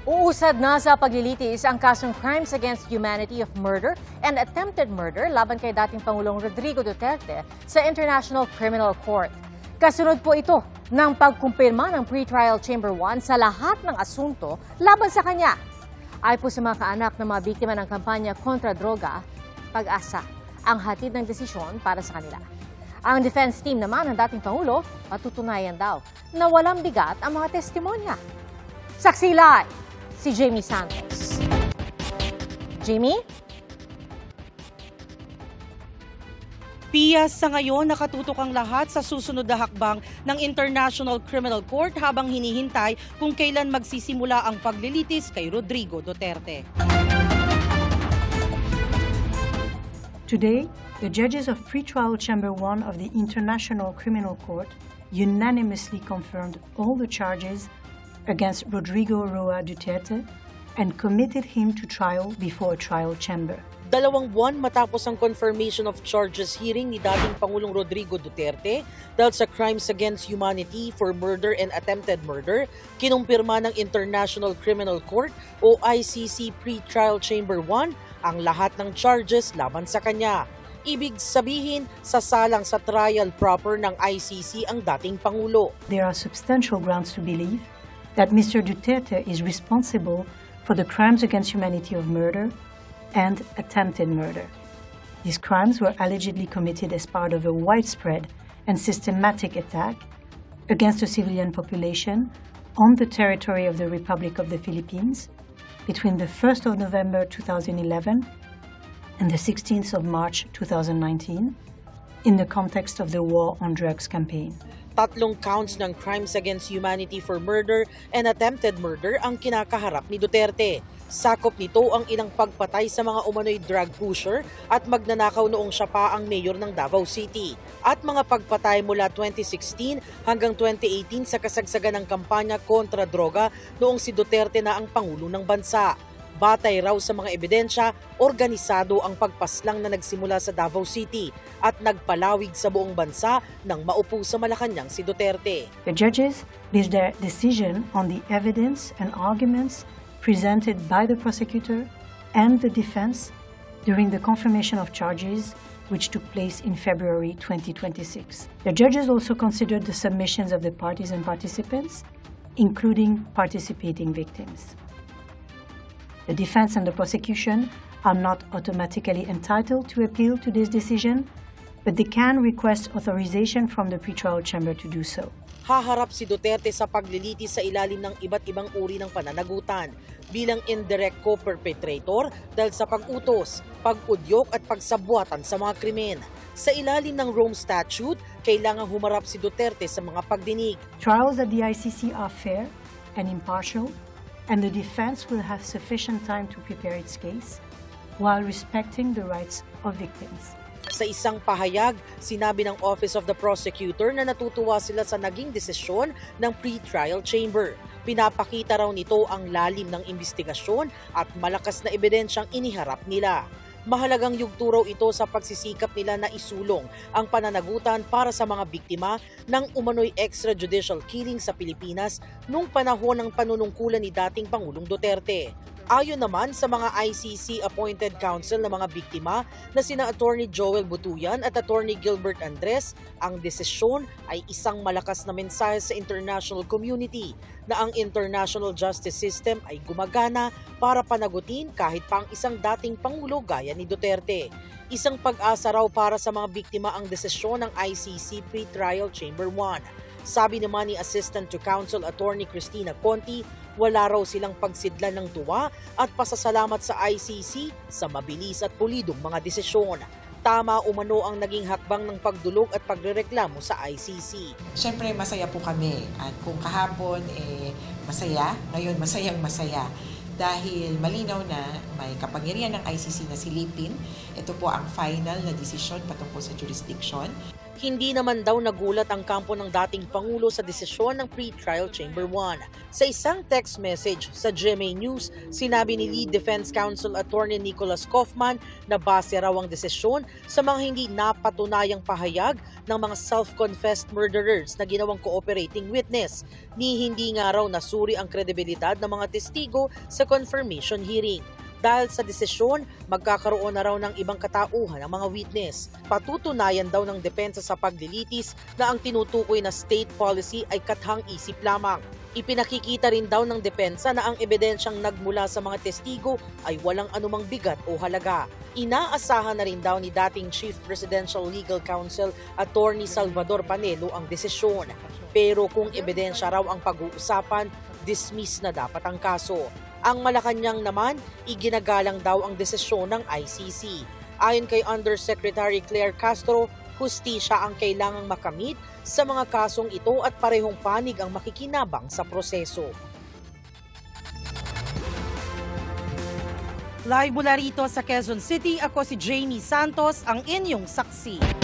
Uusad na sa paglilitis ang kasong crimes against humanity of murder and attempted murder laban kay dating Pangulong Rodrigo Duterte sa International Criminal Court. Kasunod po ito ng pagkumpirma ng Pretrial Chamber 1 sa lahat ng asunto laban sa kanya. Ay po sa mga kaanak ng mga biktima ng kampanya kontra droga, pag-asa ang hatid ng desisyon para sa kanila. Ang defense team naman ng dating Pangulo, patutunayan daw na walang bigat ang mga testimonya. Saksi live, si Jamie Santos. Jamie? Pia, sa ngayon nakatutok ang lahat sa susunod na hakbang ng International Criminal Court habang hinihintay kung kailan magsisimula ang paglilitis kay Rodrigo Duterte. Today, the judges of Pretrial Chamber 1 of the International Criminal Court unanimously confirmed all the charges against Rodrigo Roa Duterte and committed him to trial before a trial chamber. 2 buwan matapos ang confirmation of charges hearing ni dating Pangulong Rodrigo Duterte dahil sa crimes against humanity for murder and attempted murder, kinumpirma ng International Criminal Court o ICC Pretrial Chamber 1 ang lahat ng charges laban sa kanya. Ibig sabihin, sasalang sa trial proper ng ICC ang dating Pangulo. There are substantial grounds to believe that Mr. Duterte is responsible for the crimes against humanity of murder and attempted murder. These crimes were allegedly committed as part of a widespread and systematic attack against the civilian population on the territory of the Republic of the Philippines between the 1st of November 2011 and the 16th of March 2019 in the context of the war on drugs campaign. 3 counts ng crimes against humanity for murder and attempted murder ang kinakaharap ni Duterte. Sakop nito ang ilang pagpatay sa mga umano'y drug pusher at magnanakaw noong siya pa ang mayor ng Davao City at mga pagpatay mula 2016 hanggang 2018 sa kasagsagan ng kampanya kontra droga noong si Duterte na ang Pangulo ng bansa. Batay raw sa mga ebidensya, organisado ang pagpaslang na nagsimula sa Davao City at nagpalawig sa buong bansa nang maupo sa Malacanang si Duterte. The judges based their decision on the evidence and arguments presented by the prosecutor and the defense during the confirmation of charges which took place in February 2026. The judges also considered the submissions of the parties and participants, including participating victims. The defense and the prosecution are not automatically entitled to appeal to this decision, but they can request authorization from the pretrial chamber to do so. Haharap si Duterte sa paglilitis sa ilalim ng iba't ibang uri ng pananagutan bilang indirect co-perpetrator dahil sa pag-utos, pag-udyok at pagsabwatan sa mga krimen. Sa ilalim ng Rome Statute, kailangang humarap si Duterte sa mga pagdinig. Trials at the ICC are fair and impartial, and the defense will have sufficient time to prepare its case while respecting the rights of victims. Sa isang pahayag, sinabi ng Office of the Prosecutor na natutuwa sila sa naging desisyon ng pre-trial chamber. Pinapakita raw nito ang lalim ng investigasyon at malakas na ebidensyang iniharap nila. Mahalagang yugto ito sa pagsisikap nila na isulong ang pananagutan para sa mga biktima ng umano'y extrajudicial killing sa Pilipinas noong panahon ng panunungkulan ni dating Pangulong Duterte. Ayon naman sa mga ICC-appointed counsel ng mga biktima na sina Attorney Joel Butuyan at Attorney Gilbert Andres, ang desisyon ay isang malakas na mensahe sa international community na ang international justice system ay gumagana para panagutin kahit pa ang isang dating Pangulo gaya ni Duterte. Isang pag-asa raw para sa mga biktima ang desisyon ng ICC Pretrial Chamber 1. Sabi naman ni Assistant to Counsel Attorney Cristina Conti, wala raw silang pagsidlan ng tuwa at pasasalamat sa ICC sa mabilis at pulidong mga desisyon. Tama umano ang naging hakbang ng pagdulog at pagrereklamo sa ICC. Siyempre masaya po kami at kung kahapon masaya, ngayon masayang-masaya. Dahil malinaw na may kapangyarihan ng ICC na silipin, ito po ang final na desisyon patungkol sa jurisdiction. Hindi naman daw nagulat ang kampo ng dating Pangulo sa desisyon ng Pre-Trial Chamber 1. Sa isang text message sa GMA News, sinabi ni Lead Defense Counsel Attorney Nicholas Kaufman na base raw ang desisyon sa mga hindi napatunayang pahayag ng mga self-confessed murderers na ginawang cooperating witness, ni hindi nga raw nasuri ang kredibilidad ng mga testigo sa confirmation hearing. Dahil sa desisyon, magkakaroon na raw ng ibang katauhan ang mga witness. Patutunayan daw ng depensa sa paglilitis na ang tinutukoy na state policy ay kathang-isip lamang. Ipinakikita rin daw ng depensa na ang ebidensyang nagmula sa mga testigo ay walang anumang bigat o halaga. Inaasahan na rin daw ni dating Chief Presidential Legal Counsel Attorney Salvador Panelo ang desisyon. Pero kung ebidensya raw ang pag-uusapan, dismiss na dapat ang kaso. Ang Malacanang naman, iginagalang daw ang desisyon ng ICC. Ayon kay Undersecretary Claire Castro, hustisya ang kailangang makamit sa mga kasong ito at parehong panig ang makikinabang sa proseso. Live mula rito sa Quezon City, ako si Jamie Santos, ang inyong saksi.